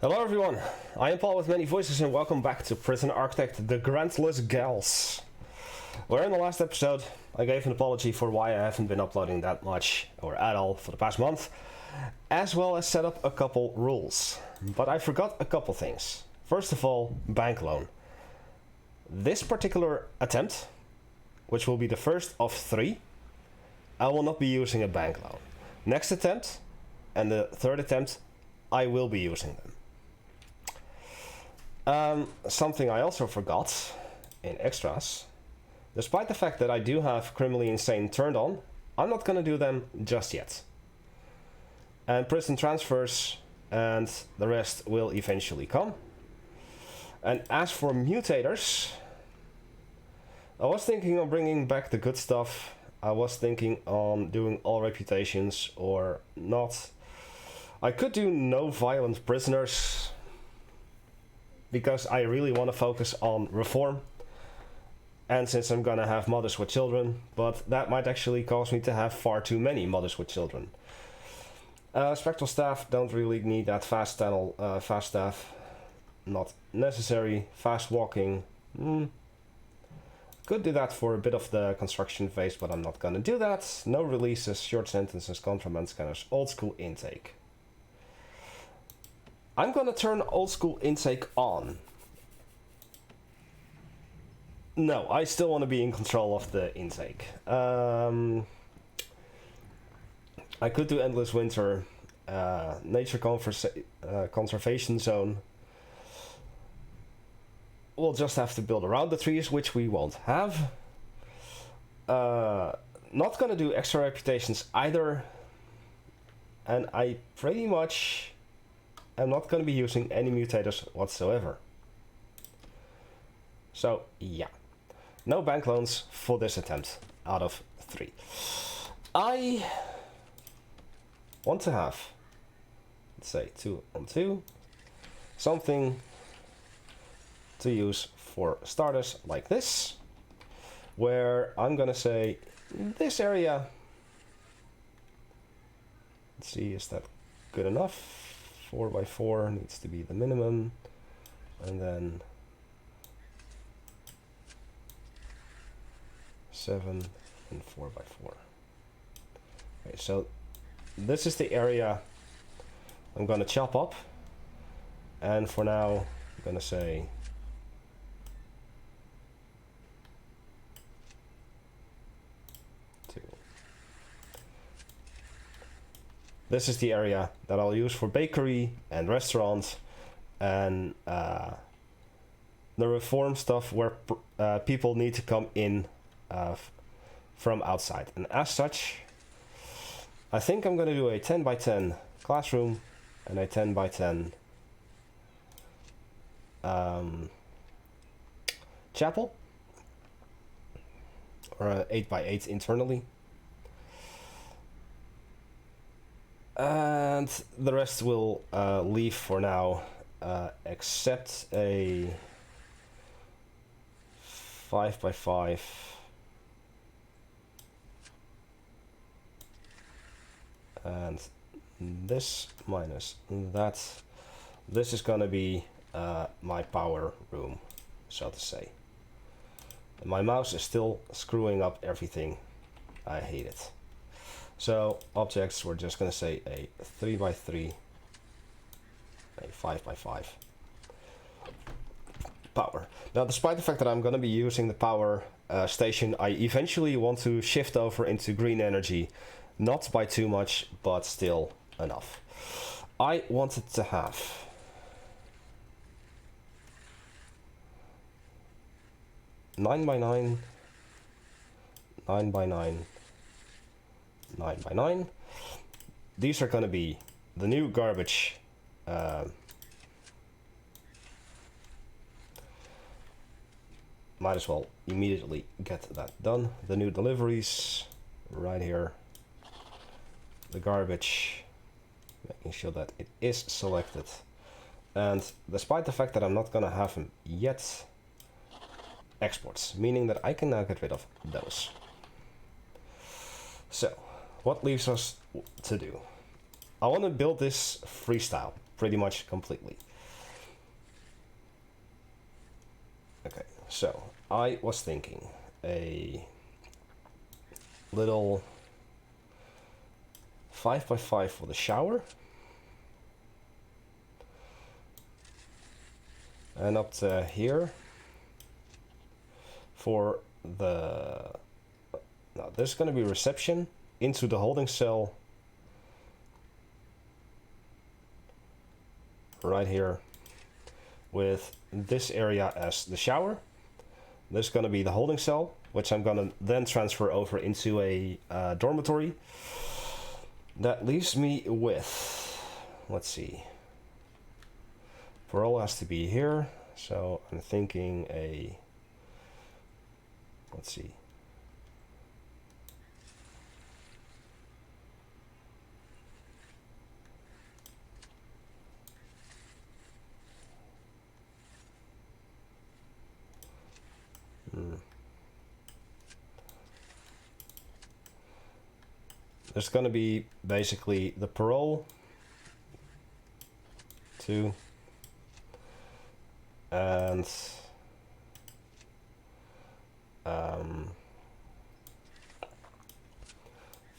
Hello everyone, I am Paul with many voices and welcome back to Prison Architect, the Grantless Gals. Where in the last episode I gave an apology for why I haven't been uploading that much or at all for the past month, as well as set up a couple rules. But I forgot a couple things. First of all, Bankloan. This particular attempt, which will be the first of 3, I will not be using a Bankloan. Next attempt and the third attempt, I will be using them. Something I also forgot in extras, despite the fact that I do have Criminally Insane turned on, I'm not gonna do them just yet. And prison transfers and the rest will eventually come. And as for mutators, I was thinking of bringing back the good stuff. I was thinking on doing all reputations or not. I could do no violent prisoners, because I really want to focus on reform, and since I'm gonna have mothers with children, but that might actually cause me to have far too many mothers with children. Spectral staff don't really need that fast staff, not necessary. Fast walking, could do that for a bit of the construction phase, but I'm not gonna do that. No releases, short sentences, contraband scanners, old school intake. I'm gonna turn old school intake on. No, I still want to be in control of the intake. I could do endless winter, nature conservation zone. We'll just have to build around the trees, which we won't have. Not gonna do extra reputations either, and I pretty much I'm not going to be using any mutators whatsoever. So yeah, no bank loans for this attempt out of 3. I want to have, let's say 2 on 2, something to use for starters like this, where I'm going to say this area, let's see, is that good enough? 4x4 needs to be the minimum, and then 7 and 4x4. Okay, so this is the area I'm gonna chop up, and for now I'm gonna say this is the area that I'll use for bakery and restaurant and the reform stuff where people need to come in from outside. And as such, I think I'm going to do a 10x10 classroom and a 10x10 chapel, or an 8x8 internally. And the rest will leave for now, except a 5x5 and this minus that. This is gonna be my power room, so to say. And my mouse is still screwing up everything. I hate it. So objects, we're just going to say a 3x3, a 5x5 power. Now, despite the fact that I'm going to be using the power station, I eventually want to shift over into green energy, not by too much, but still enough. I wanted to have 9x9, 9x9, 9x9. These are going to be the new garbage might as well immediately get that done. The new deliveries right here, the garbage, making sure that it is selected, and despite the fact that I'm not going to have them yet, exports, meaning that I can now get rid of those. So what leaves us to do? I want to build this freestyle pretty much completely. Okay, so I was thinking a little 5x5 for the shower. And up to here for the... Now there's going to be reception into the holding cell right here, with this area as the shower. There's going to be the holding cell, which I'm going to then transfer over into a dormitory. That leaves me with, let's see, parole has to be here, so I'm thinking a, let's see, there's going to be basically the parole 2 and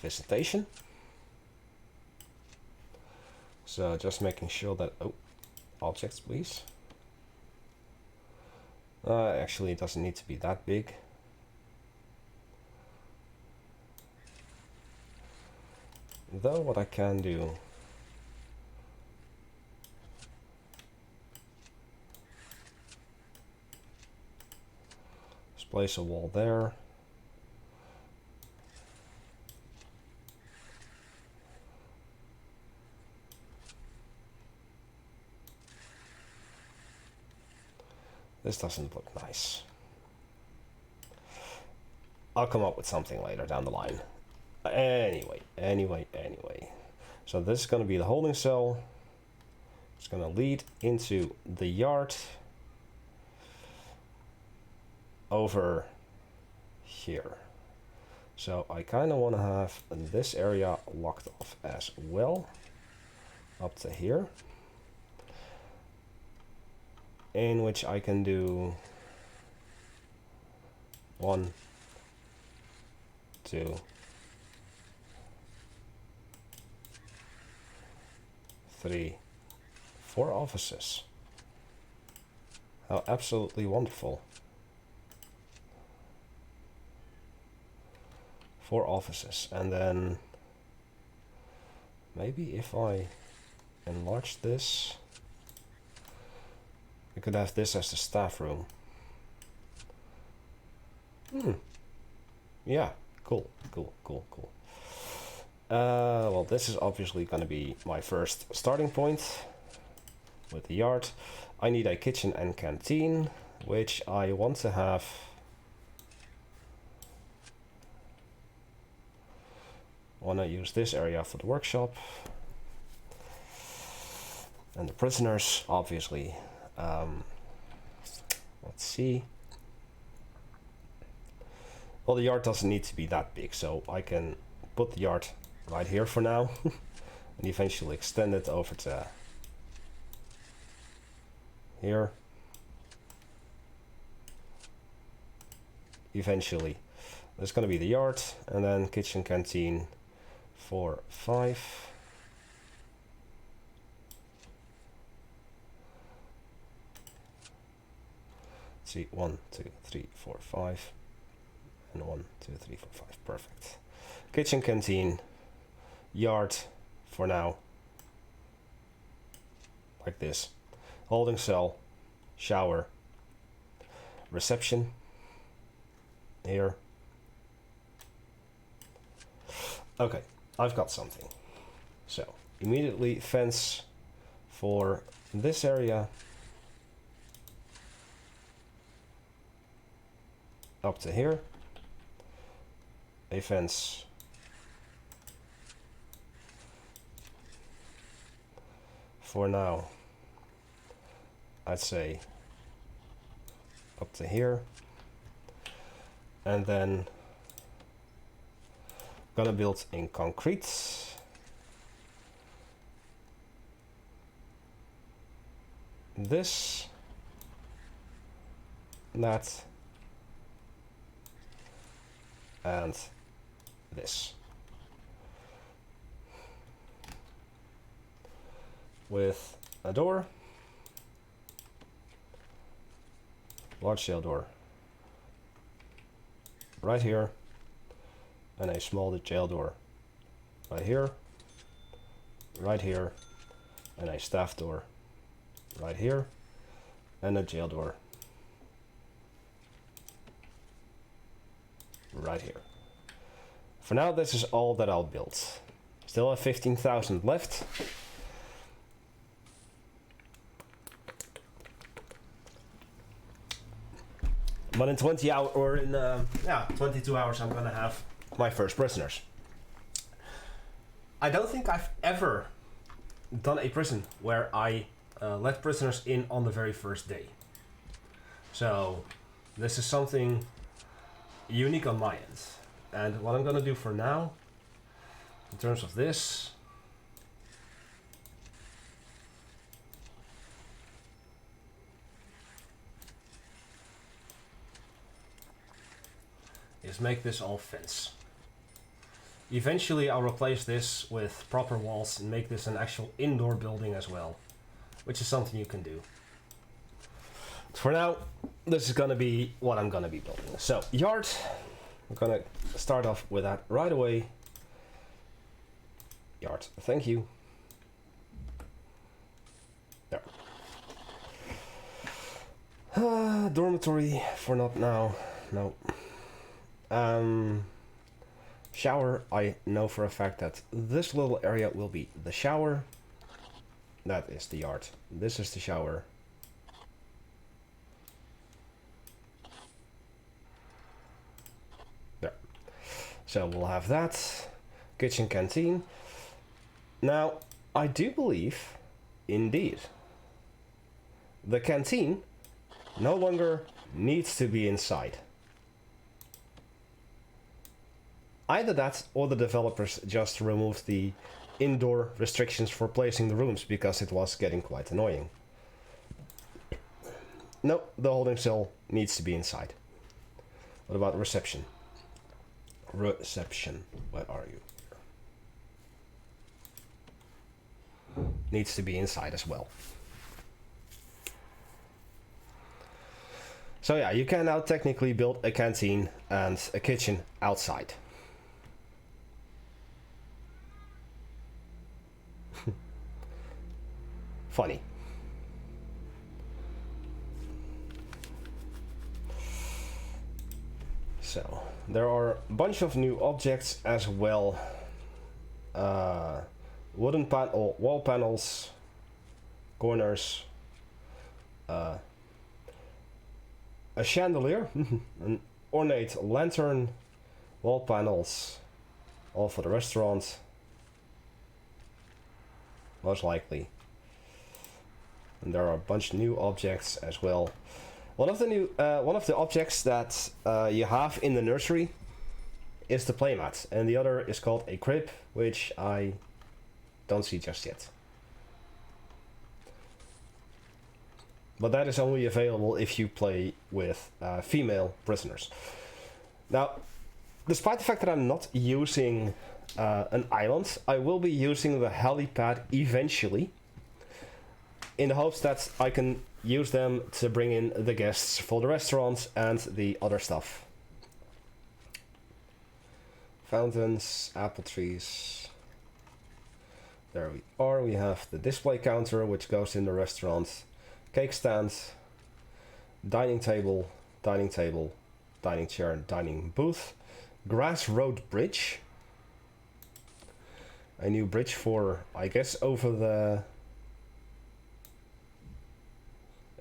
visitation. So just making sure that, oh, objects please. Actually it doesn't need to be that big. Though what I can do, is place a wall there. This doesn't look nice. I'll come up with something later down the line. Anyway. So this is going to be the holding cell. It's going to lead into the yard over here. So I kind of want to have this area locked off as well, up to here, in which I can do 1, 2, 3, 4 offices. How absolutely wonderful. 4 offices, and then maybe if I enlarge this, I could have this as the staff room. Yeah, cool. Well, this is obviously going to be my first starting point with the yard. I need a kitchen and canteen, which I want to have want to use this area for the workshop and the prisoners, obviously. Let's see. Well, the yard doesn't need to be that big, so I can put the yard right here for now and eventually extend it over to here. Eventually. There's going to be the yard, and then kitchen, canteen, 4, 5. Let's see, 1, 2, 3, 4, 5, and 1, 2, 3, 4, 5. Perfect. Kitchen, canteen, yard for now, like this. Holding cell, shower, reception here. Okay, I've got something. So immediately fence for this area up to here. A fence for now, I'd say up to here, and then gonna build in concrete. that, and this. With a door, large jail door right here, and a small jail door right here, and a staff door right here, and a jail door right here. For now, this is all that I'll build. Still have 15,000 left. But in 20 hours, or in 22 hours, I'm gonna have my first prisoners. I don't think I've ever done a prison where I let prisoners in on the very first day. So this is something unique on my end. And what I'm gonna do for now, in terms of this, is make this all fence. Eventually I'll replace this with proper walls and make this an actual indoor building as well, which is something you can do. For now, this is gonna be what I'm gonna be building. So, yard, I'm gonna start off with that right away. Yard, thank you. There. Dormitory for not now, no. Shower, I know for a fact that this little area will be the shower. That is the yard. This is the shower. There. So we'll have that. Kitchen, canteen. Now, I do believe, indeed, the canteen no longer needs to be inside. Either that, or the developers just removed the indoor restrictions for placing the rooms because it was getting quite annoying. No, the holding cell needs to be inside. What about reception? Reception, where are you? Needs to be inside as well. So yeah, you can now technically build a canteen and a kitchen outside. Funny. So there are a bunch of new objects as well. Wooden panel, wall panels, corners, a chandelier, an ornate lantern, wall panels, all for the restaurant, most likely. And there are a bunch of new objects as well. One of the objects that you have in the nursery is the playmat, and the other is called a crib, which I don't see just yet. But that is only available if you play with female prisoners. Now, despite the fact that I'm not using an island, I will be using the helipad eventually, in the hopes that I can use them to bring in the guests for the restaurant and the other stuff. Fountains, apple trees. There we are. We have the display counter, which goes in the restaurant. Cake stand, dining table, dining chair, dining booth. Grass road bridge. A new bridge for, I guess, over the...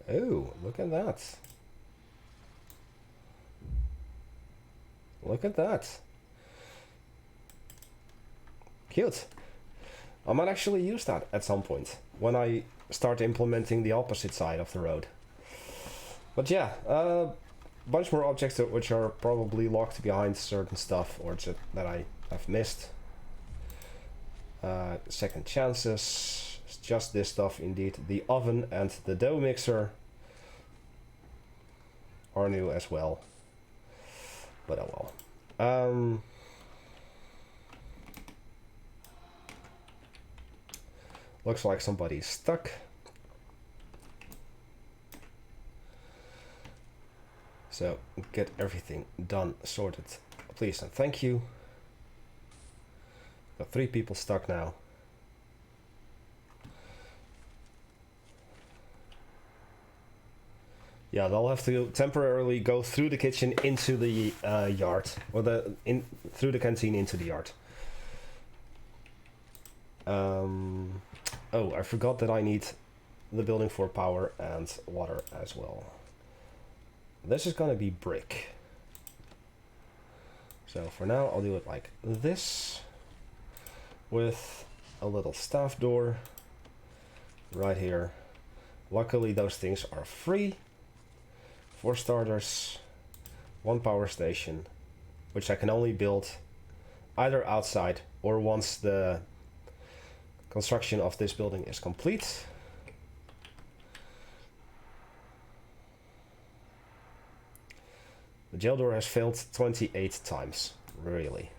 Oh, look at that. Look at that. Cute. I might actually use that at some point when I start implementing the opposite side of the road. But yeah, a bunch more objects which are probably locked behind certain stuff or that I have missed. Second chances. It's just this stuff indeed. The oven and the dough mixer. are new as well. But oh well. Looks like somebody's stuck. So get everything done, sorted, please and thank you. Got 3 people stuck now. Yeah, they'll have to temporarily go through the kitchen into the yard, or through the canteen into the yard. Oh, I forgot that I need the building for power and water as well. This is gonna be brick. So for now, I'll do it like this, with a little staff door right here. Luckily, those things are free. 4 starters, 1 power station, which I can only build either outside or once the construction of this building is complete. The jail door has failed 28 times, really.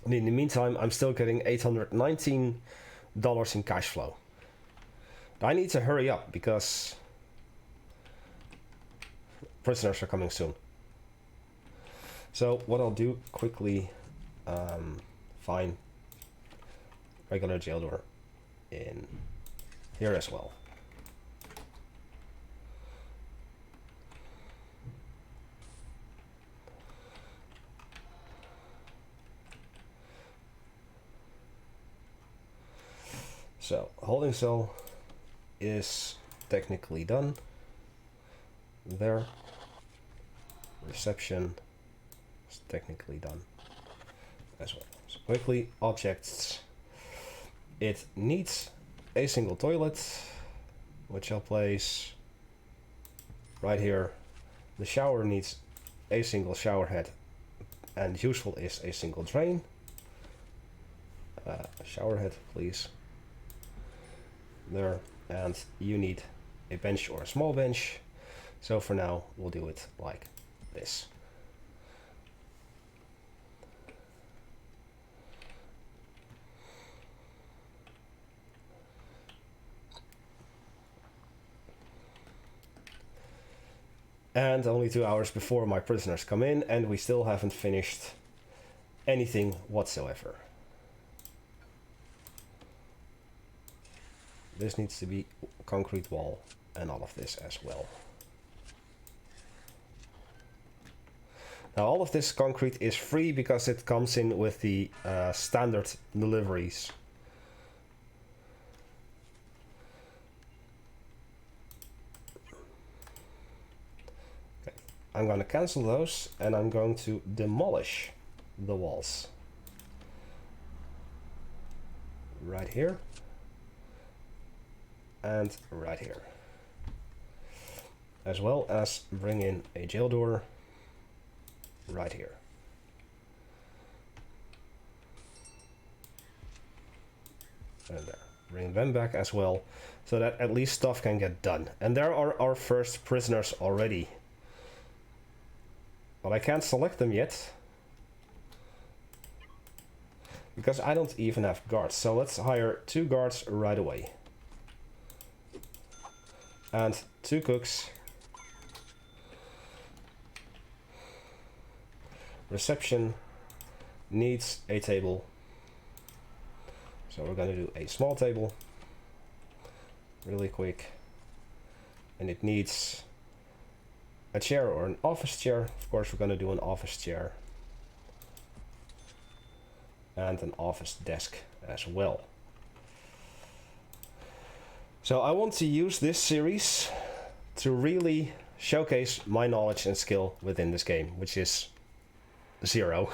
And in the meantime, I'm still getting $819 in cash flow. I need to hurry up because prisoners are coming soon. So what I'll do quickly, find regular jail door in here as well. So holding cell is technically done. There. Reception is technically done as well. So quickly, objects. It needs a single toilet, which I'll place right here. The shower needs a single shower head, and useful is a single drain. Shower head, please. There, and you need a bench or a small bench. So for now, we'll do it like this. And only 2 hours before my prisoners come in, and we still haven't finished anything whatsoever. This needs to be concrete wall and all of this as well. Now all of this concrete is free because it comes in with the standard deliveries. Okay. I'm going to cancel those and I'm going to demolish the walls. Right here. And right here. As well as bring in a jail door right here. And there. Bring them back as well, so that at least stuff can get done. And there are our first prisoners already. But I can't select them yet, because I don't even have guards. So let's hire 2 guards right away. And 2 cooks. Reception needs a table. So we're going to do a small table. Really quick. And it needs a chair or an office chair. Of course, we're going to do an office chair. And an office desk as well. So I want to use this series to really showcase my knowledge and skill within this game, which is 0.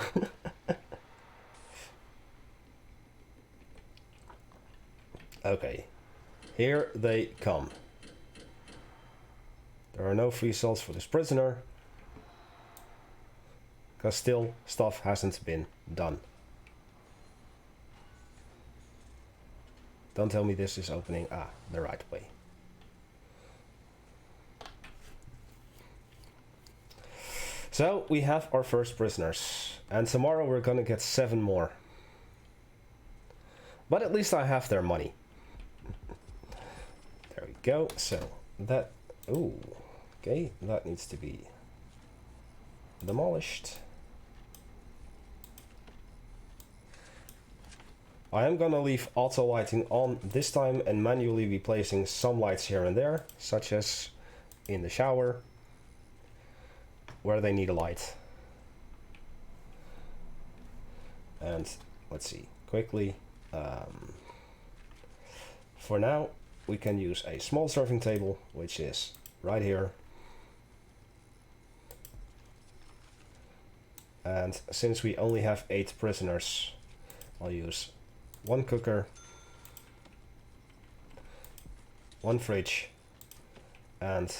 Okay, here they come. There are no free cells for this prisoner, because still stuff hasn't been done. Don't tell me this is opening the right way. So we have our first prisoners, and tomorrow we're gonna get 7 more. But at least I have their money. There we go. So that, ooh, okay, that needs to be demolished. I am gonna leave auto lighting on this time and manually be placing some lights here and there, such as in the shower, where they need a light. And let's see, quickly, for now we can use a small serving table, which is right here. And since we only have 8 prisoners, I'll use 1 cooker, 1 fridge, and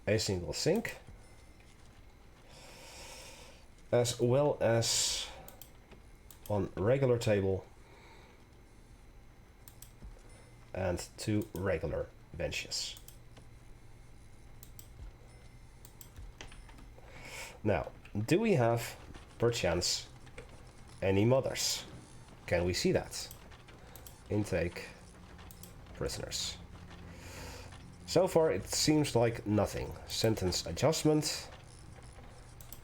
a single sink, as well as 1 regular table and 2 regular benches. Now, do we have, perchance, any mothers? Can we see that? Intake, prisoners. So far it seems like nothing. Sentence adjustment.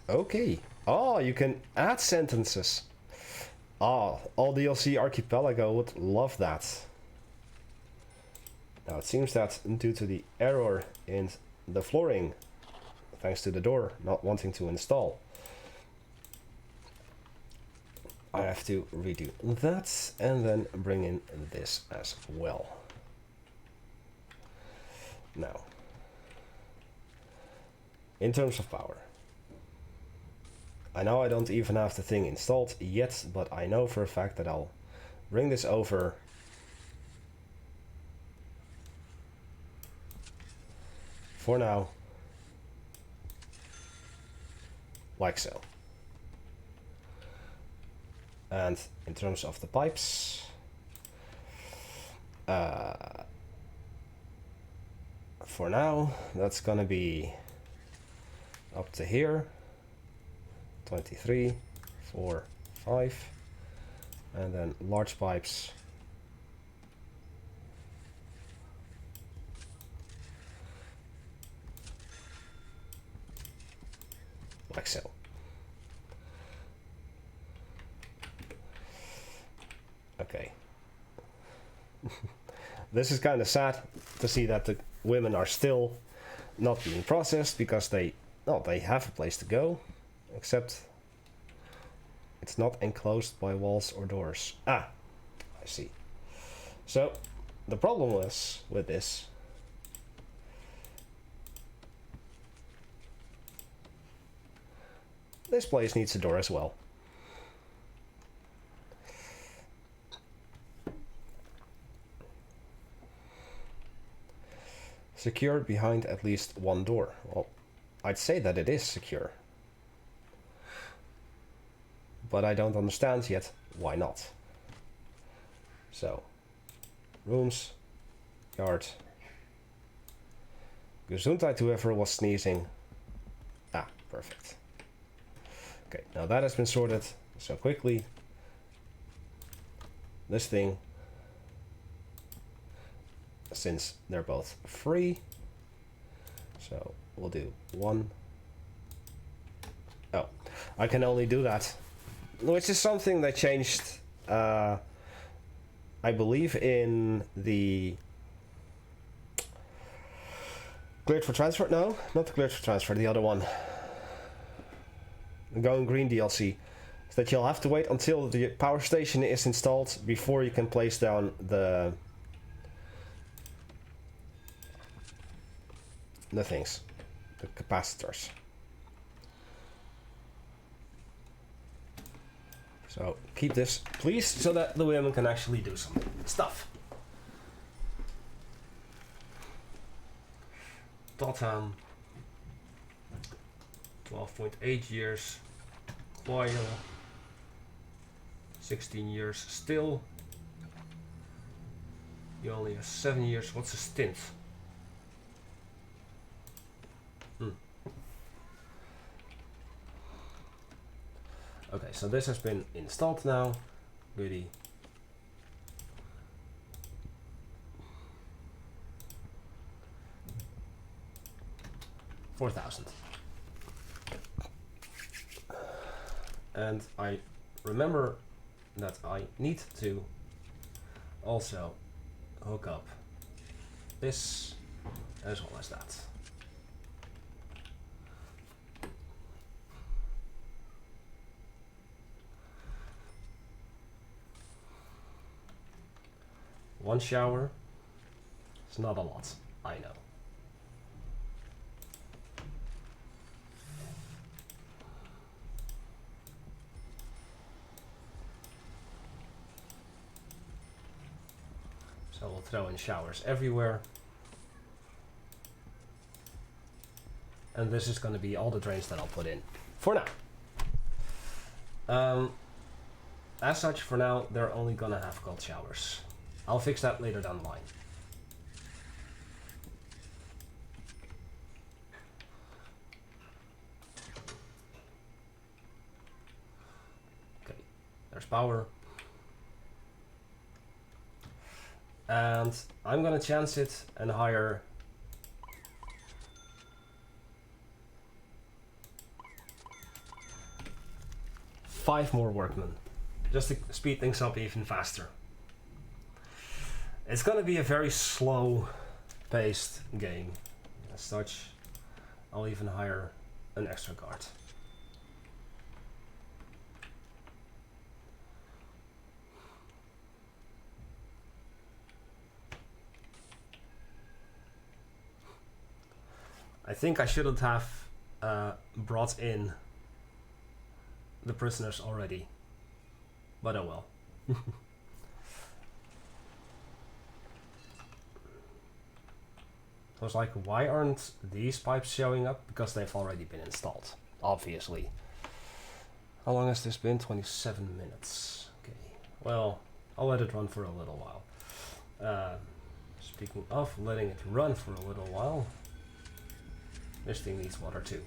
Okay. Oh, you can add sentences. Ah, all DLC Archipelago would love that. Now it seems that due to the error in the flooring, thanks to the door not wanting to install, I have to redo that and then bring in this as well. Now, in terms of power, I know I don't even have the thing installed yet, but I know for a fact that I'll bring this over for now, like so. And in terms of the pipes, for now, that's gonna be up to here, 23, 4, 5, and then large pipes like so. Okay. This is kind of sad to see that the women are still not being processed because they have a place to go, except it's not enclosed by walls or doors. Ah, I see. So the problem was with this place needs a door as well. Secured behind at least 1 door. Well, I'd say that it is secure, but I don't understand yet why not. So, rooms, yard. Gesundheit, whoever was sneezing. Ah, perfect. Okay, now that has been sorted. So quickly, this thing, since they're both free, so we'll do 1. Oh, I can only do that, which is something they changed, I believe, in the cleared for transfer. No, not the cleared for transfer, the other one, the Going Green DLC, is that you'll have to wait until the power station is installed before you can place down the things, the capacitors. So keep this, please, so that the women can actually do some stuff. Totham, 12.8 years. Quail, 16 years still. You only have 7 years. What's a stint? Okay, so this has been installed now. Goody. $4,000. And I remember that I need to also hook up this as well as that. One shower. It's not a lot, I know. So we'll throw in showers everywhere. And this is going to be all the drains that I'll put in for now. As such, for now, they're only going to have cold showers. I'll fix that later down the line. Okay, there's power. And I'm gonna chance it and hire five more workmen, just to speed things up even faster. It's gonna be a very slow paced game. As such, I'll even hire an extra guard. I think I shouldn't have brought in the prisoners already, but oh well. I was like, why aren't these pipes showing up? Because they've already been installed, obviously. How long has this been? 27 minutes. Okay, well, I'll let it run for a little while. Speaking of letting it run for a little while, this thing needs water too.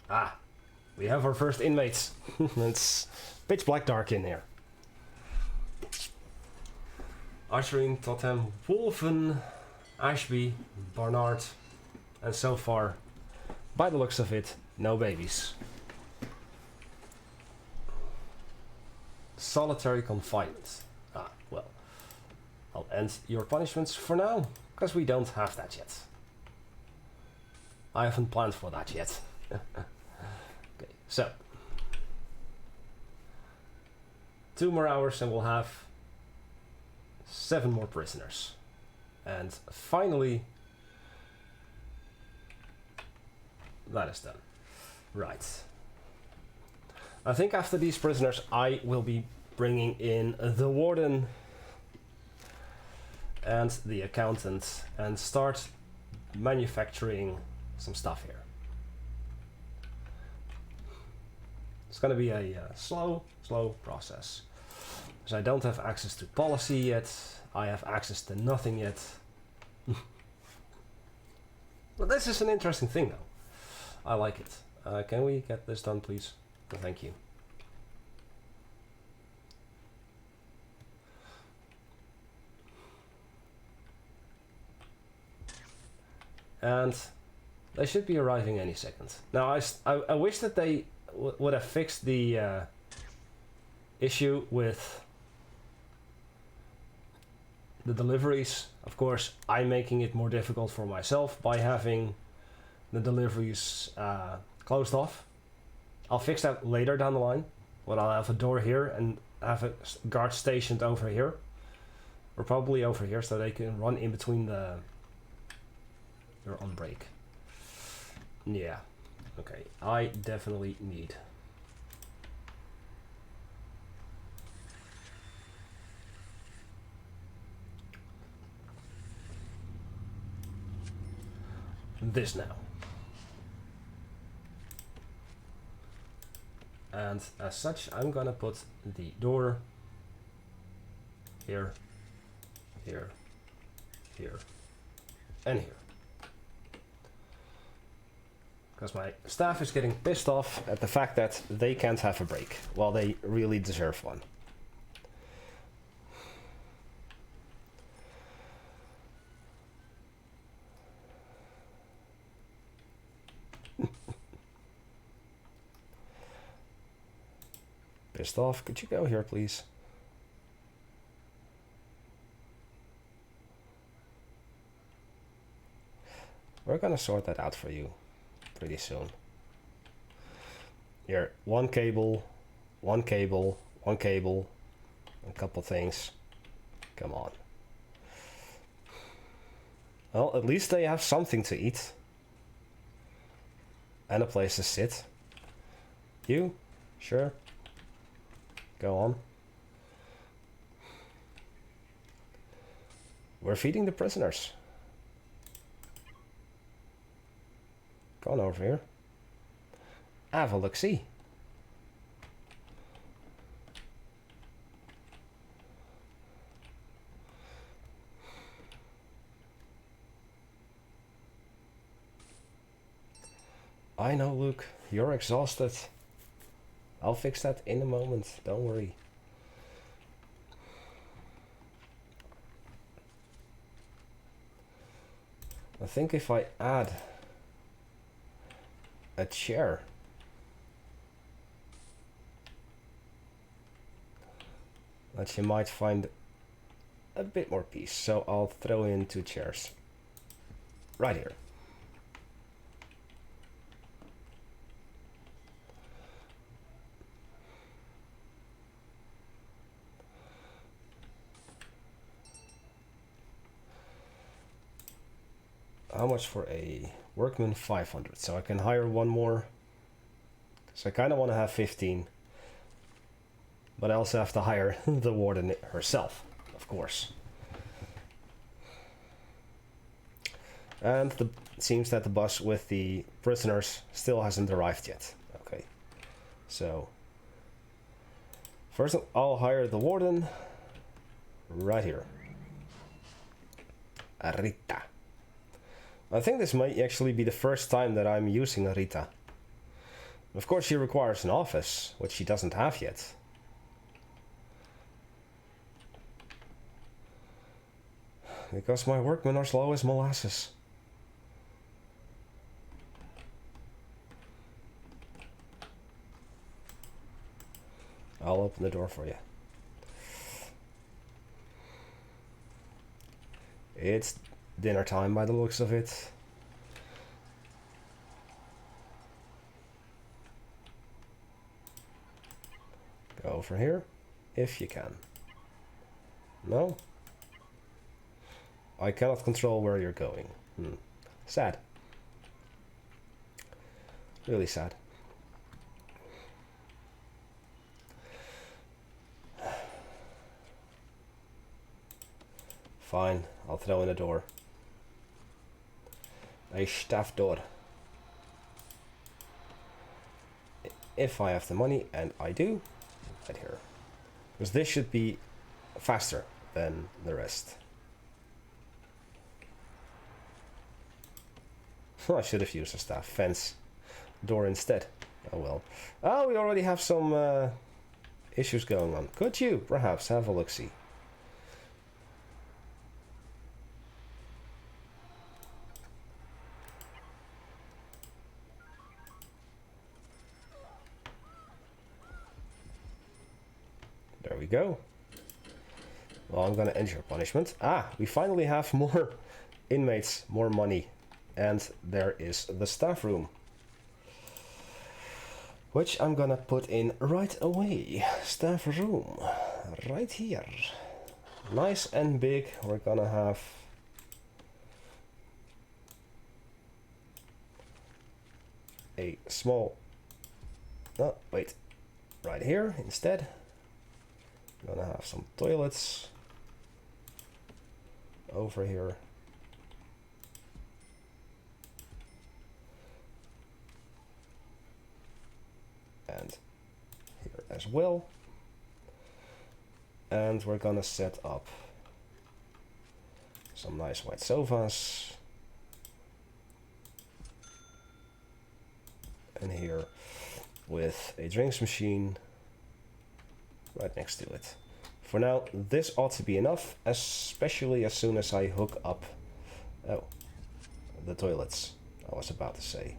Ah, we have our first inmates. It's pitch black dark in here. Ushering, Totem, Wolfen, Ashby, Barnard, and so far, by the looks of it, no babies. Solitary confinement. Ah, well, I'll end your punishments for now, because we don't have that yet. I haven't planned for that yet. Okay, so 2 more hours and we'll have 7 more prisoners. And finally, that is done. Right. I think after these prisoners, I will be bringing in the warden and the accountant and start manufacturing some stuff here. It's going to be a slow process. Because I don't have access to policy yet. I have access to nothing yet. But this is an interesting thing though. I like it. Can we get this done, please? Oh, thank you. And they should be arriving any second. Now, I wish that they would have fixed the issue with the deliveries. Of course, I'm making it more difficult for myself by having the deliveries closed off. I'll fix that later down the line, when I'll have a door here and have a guard stationed over here. Or probably over here, so they can run in between the... They're on break. Yeah, okay, I definitely need this now. And as such, I'm gonna put the door here, here, here, and here. Because my staff is getting pissed off at the fact that they can't have a break, while they really deserve one. Pissed off, could you go here please? We're gonna sort that out for you pretty soon. Here, one cable, one cable, one cable, a couple things. Come on. Well, at least they have something to eat. And a place to sit. You? Sure. Go on. We're feeding the prisoners. Go on over here. Have a look-see. I know, Luke. You're exhausted. I'll fix that in a moment. Don't worry. I think if I add a chair, that you might find a bit more peace. So I'll throw in 2 chairs. Right here. How much for a workman? 500. So I can hire one more. So I kind of want to have 15. But I also have to hire the warden herself, of course. And it seems that the bus with the prisoners still hasn't arrived yet. Okay. So first I'll hire the warden right here. Rita. I think this might actually be the first time that I'm using Rita. Of course she requires an office, which she doesn't have yet. Because my workmen are slow as molasses. I'll open the door for you. It's dinner time by the looks of it. Go over here, if you can. No? I cannot control where you're going. Sad. Really sad. Fine, I'll throw in a door. A staff door. If I have the money, and I do, right here. Because this should be faster than the rest. I should have used a staff fence door instead. Oh well. Oh, we already have some issues going on. Could you perhaps have a look-see? There we go. Well, I'm gonna end your punishment. Ah, we finally have more inmates, more money. And there is the staff room, which I'm gonna put in right away. Staff room, right here. Nice and big. We're gonna have a small, no, wait, right here instead. I'm gonna have some toilets over here. And here as well. And we're gonna set up some nice white sofas. in here with a drinks machine right next to it. For now, this ought to be enough, especially as soon as I hook up the toilets, I was about to say,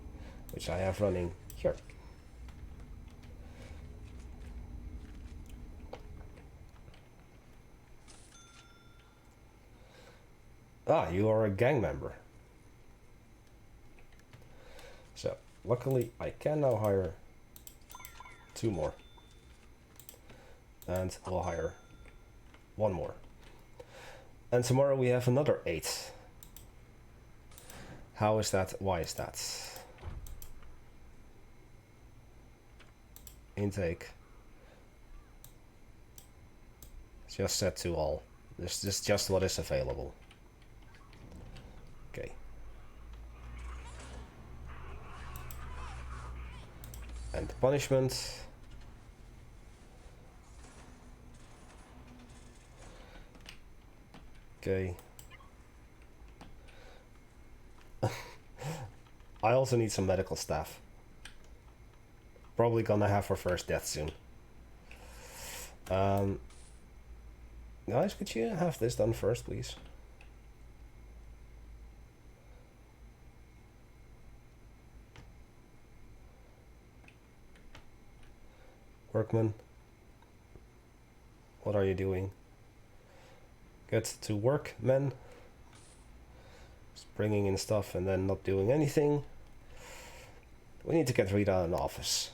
which I have running here. Ah, you are a gang member. So, luckily I can now hire 2 more. And we'll hire 1 more. And tomorrow we have another 8. How is that? Why is that? Intake. Just set to all. This is just what is available. Okay. And punishment. Okay. I also need some medical staff. Probably gonna have our first death soon. Guys, could you have this done first, please? Workman, what are you doing? Get to work, men. Just bringing in stuff and then not doing anything. We need to get Rita in office.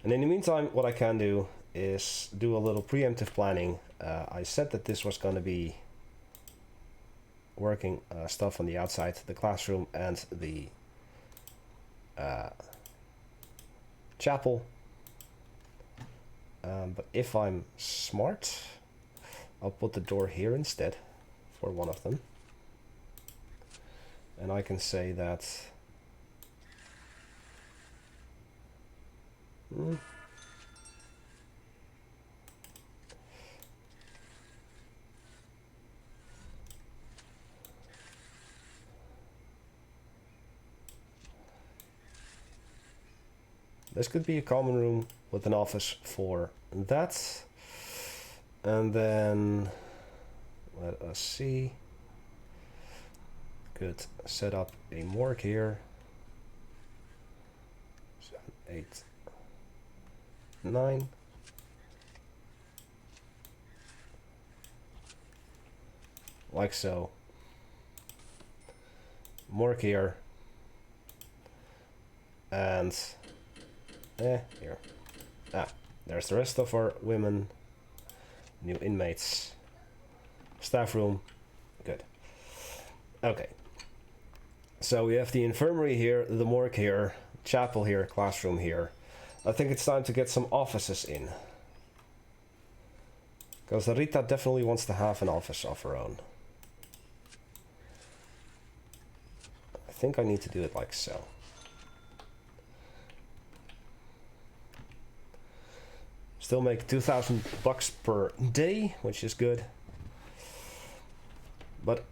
And in the meantime, what I can do is do a little preemptive planning. I said that this was going to be working stuff on the outside, the classroom and the chapel. But if I'm smart, I'll put the door here instead for one of them. And I can say that this could be a common room with an office for that. And then let us see. Could set up a morgue here. 7, 8, 9. Like so. Morgue here. And here. There's the rest of our women. New inmates. Staff room. Good. Okay. So we have the infirmary here, the morgue here, chapel here, classroom here. I think it's time to get some offices in. Because Rita definitely wants to have an office of her own. I think I need to do it like so. Still make $2,000 per day, which is good. But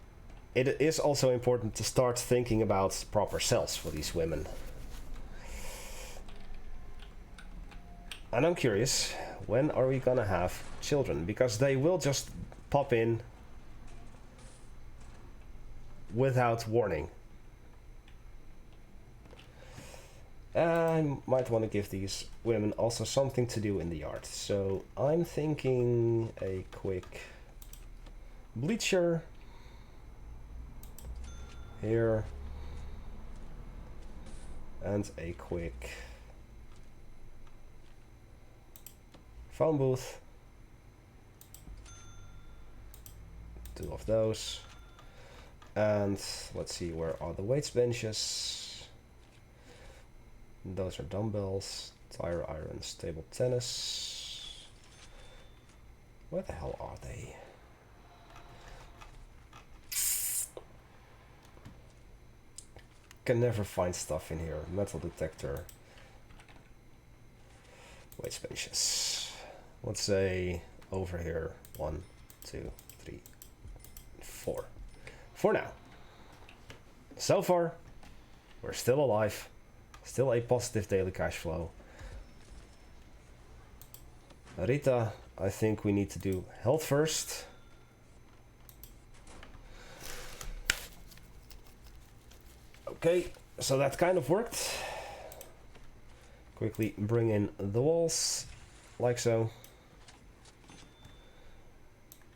it is also important to start thinking about proper cells for these women. And I'm curious, when are we gonna have children? Because they will just pop in without warning. I might want to give these women also something to do in the yard. So I'm thinking a quick bleacher here and a quick phone booth. 2 of those. And let's see, where are the weights benches? Those are dumbbells, tire irons, table tennis. Where the hell are they? Can never find stuff in here. Metal detector. Weights benches. Let's say over here. 1, 2, 3, 4. For now. So far, we're still alive. Still a positive daily cash flow. Rita, I think we need to do health first. Okay, so that kind of worked. Quickly bring in the walls, like so.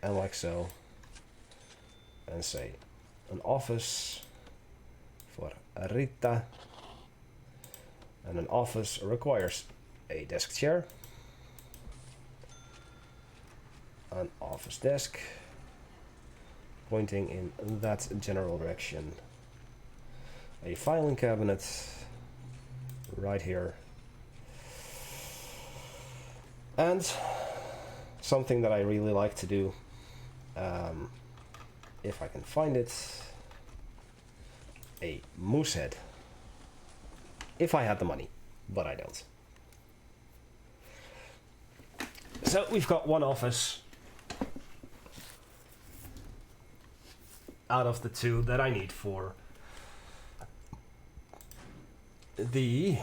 And like so. And say an office for Rita. And an office requires a desk chair. An office desk. Pointing in that general direction. A filing cabinet right here. And something that I really like to do, if I can find it, a moose head. If I had the money, but I don't. So we've got one office out of the two that I need for the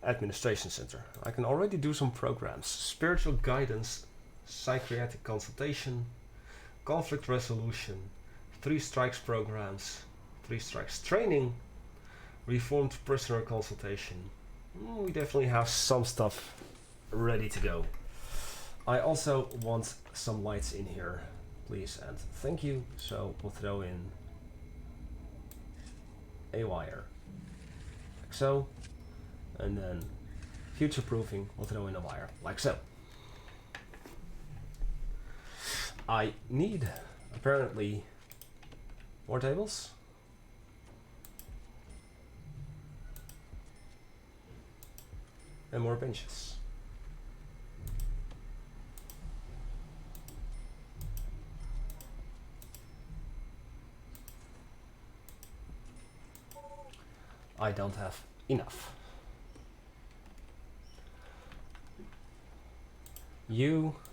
administration center. I can already do some programs. Spiritual guidance, psychiatric consultation, conflict resolution, 3 strikes programs, 3 strikes training, reformed prisoner consultation. We definitely have some stuff ready to go. I also want some lights in here, please and thank you. So we'll throw in a wire, like so, and then future proofing, we'll throw in a wire, like so. I need apparently more tables. And more benches. I don't have enough.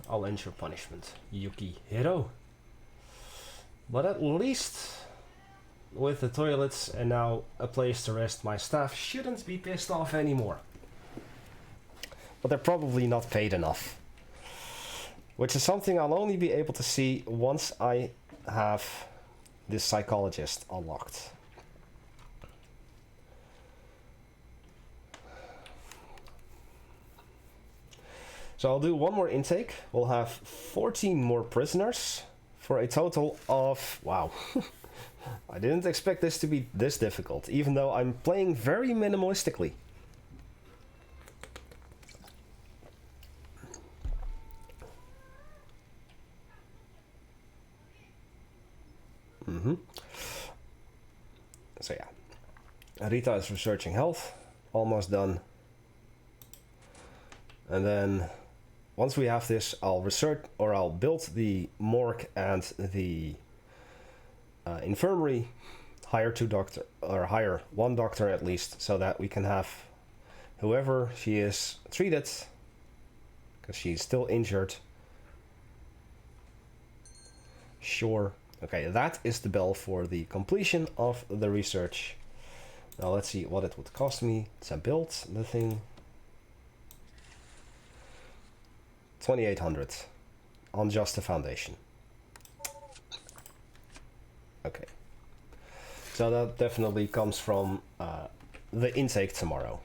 I'll end your punishment, Yukihiro. But at least with the toilets and now a place to rest, my staff shouldn't be pissed off anymore. But they're probably not paid enough. Which is something I'll only be able to see once I have this psychologist unlocked. So I'll do one more intake. We'll have 14 more prisoners for a total of... Wow. I didn't expect this to be this difficult, even though I'm playing very minimalistically. So yeah, Rita is researching health, almost done. And then once we have this, I'll research, or I'll build the morgue and the infirmary, hire 2 doctors, or hire 1 doctor at least, so that we can have whoever she is treated, because she's still injured. Sure. Okay, that is the bell for the completion of the research. Now let's see what it would cost me to build the thing. 2,800 on just the foundation. Okay. So that definitely comes from the intake tomorrow.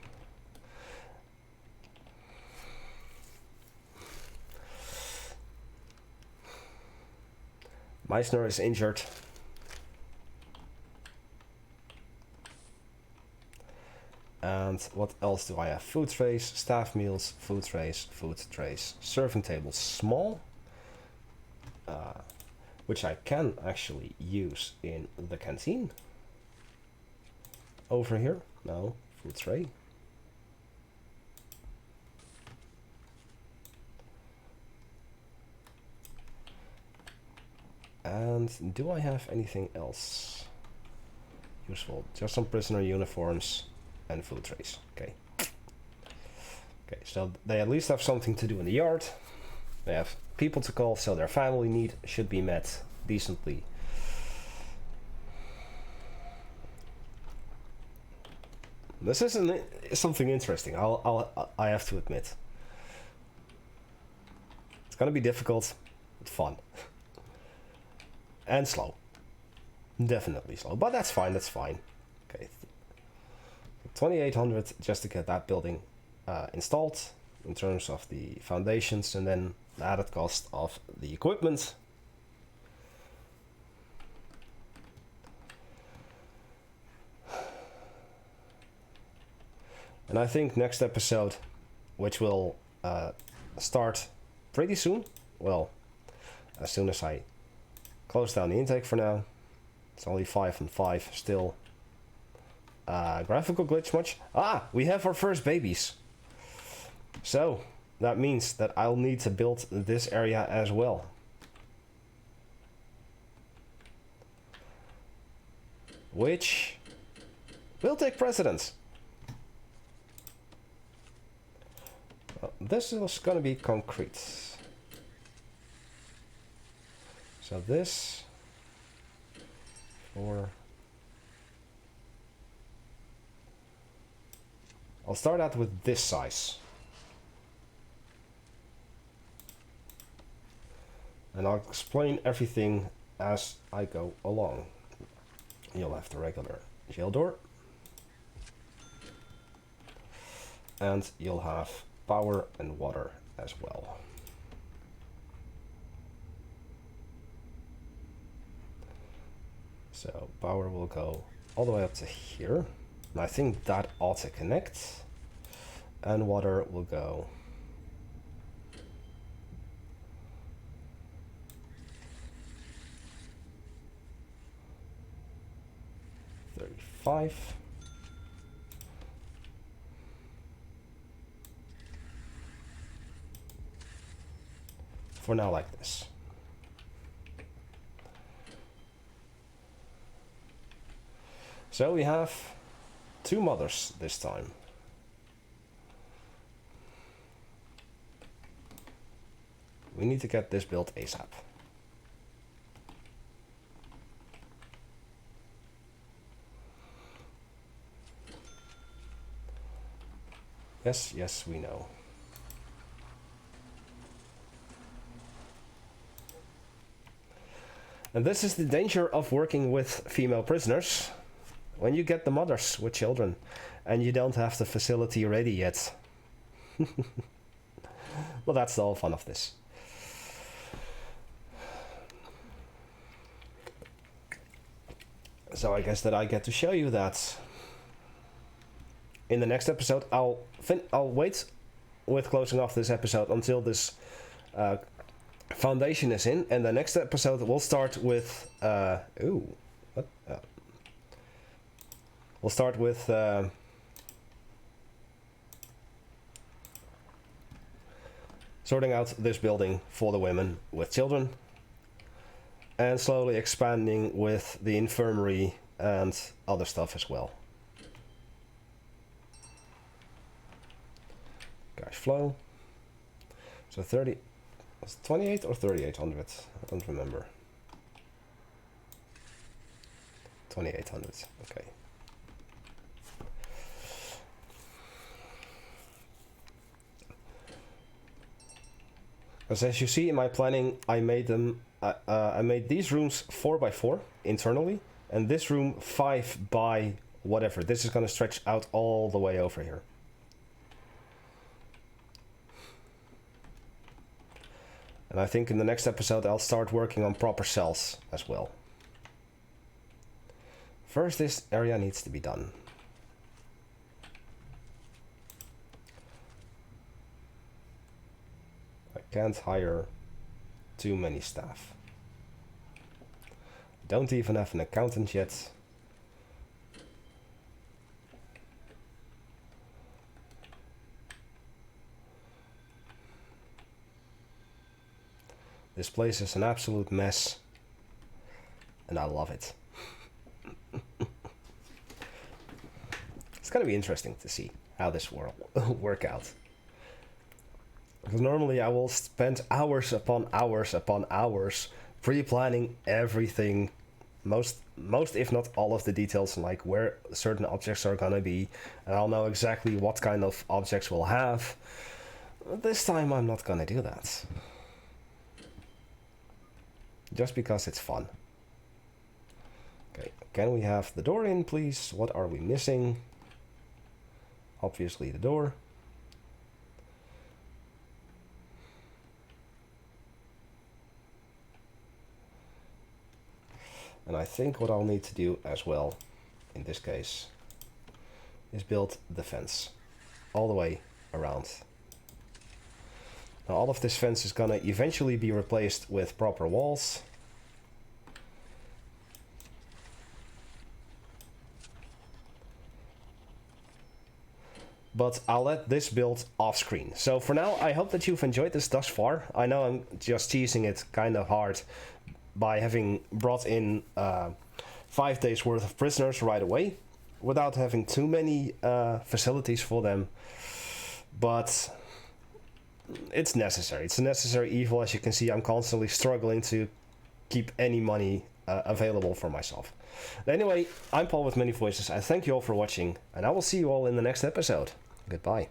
Meissner is injured. And what else do I have? Food trays, staff meals, food trays, serving tables small, which I can actually use in the canteen. Over here, no, food tray. And do I have anything else useful? Just some prisoner uniforms and food trays. Okay. Okay, so they at least have something to do in the yard. They have people to call, so their family need should be met decently. This is something interesting. I have to admit. It's gonna be difficult, but fun. And slow. Definitely slow, but that's fine, that's fine. Okay. 2,800 just to get that building installed in terms of the foundations, and then the added cost of the equipment. And I think next episode, which will start pretty soon, well, as soon as I close down the intake for now. It's only 5 and 5 still. Graphical glitch much? Ah, we have our first babies. So, that means that I'll need to build this area as well. Which will take precedence. This is gonna be concrete. So this for... I'll start out with this size. And I'll explain everything as I go along. You'll have the regular jail door. And you'll have power and water as well. So power will go all the way up to here. And I think that ought to connect. And water will go $35. For now, like this. So we have 2 mothers this time. We need to get this built ASAP. Yes, yes, we know. And this is the danger of working with female prisoners. When you get the mothers with children and you don't have the facility ready yet. Well, that's the whole fun of this. So I guess that I get to show you that. In the next episode, I'll wait with closing off this episode until this foundation is in, and the next episode we'll start with we'll start with sorting out this building for the women with children, and slowly expanding with the infirmary and other stuff as well. Cash flow. So 30. Was it 28 or 3,800? I don't remember. 2,800. Okay. Because as you see in my planning, I made them. I made these rooms 4x4 internally, and this room 5 by whatever. This is going to stretch out all the way over here. And I think in the next episode I'll start working on proper cells as well. First, this area needs to be done. I can't hire too many staff. Don't even have an accountant yet. This place is an absolute mess, and I love it. It's gonna be interesting to see how this will work out. Because normally I will spend hours upon hours upon hours pre-planning everything most if not all of the details, like where certain objects are gonna be, and I'll know exactly what kind of objects we'll have. This time I'm not gonna do that. Just because it's fun. Okay, can we have the door in, please? What are we missing? Obviously the door. And I think what I'll need to do as well, in this case, is build the fence all the way around. Now all of this fence is gonna eventually be replaced with proper walls. But I'll let this build off screen. So for now, I hope that you've enjoyed this thus far. I know I'm just teasing it kind of hard by having brought in 5 days worth of prisoners right away without having too many facilities for them. But it's necessary. It's a necessary evil. As you can see, I'm constantly struggling to keep any money available for myself. Anyway, I'm Paul with Many Voices. I thank you all for watching, and I will see you all in the next episode. Goodbye.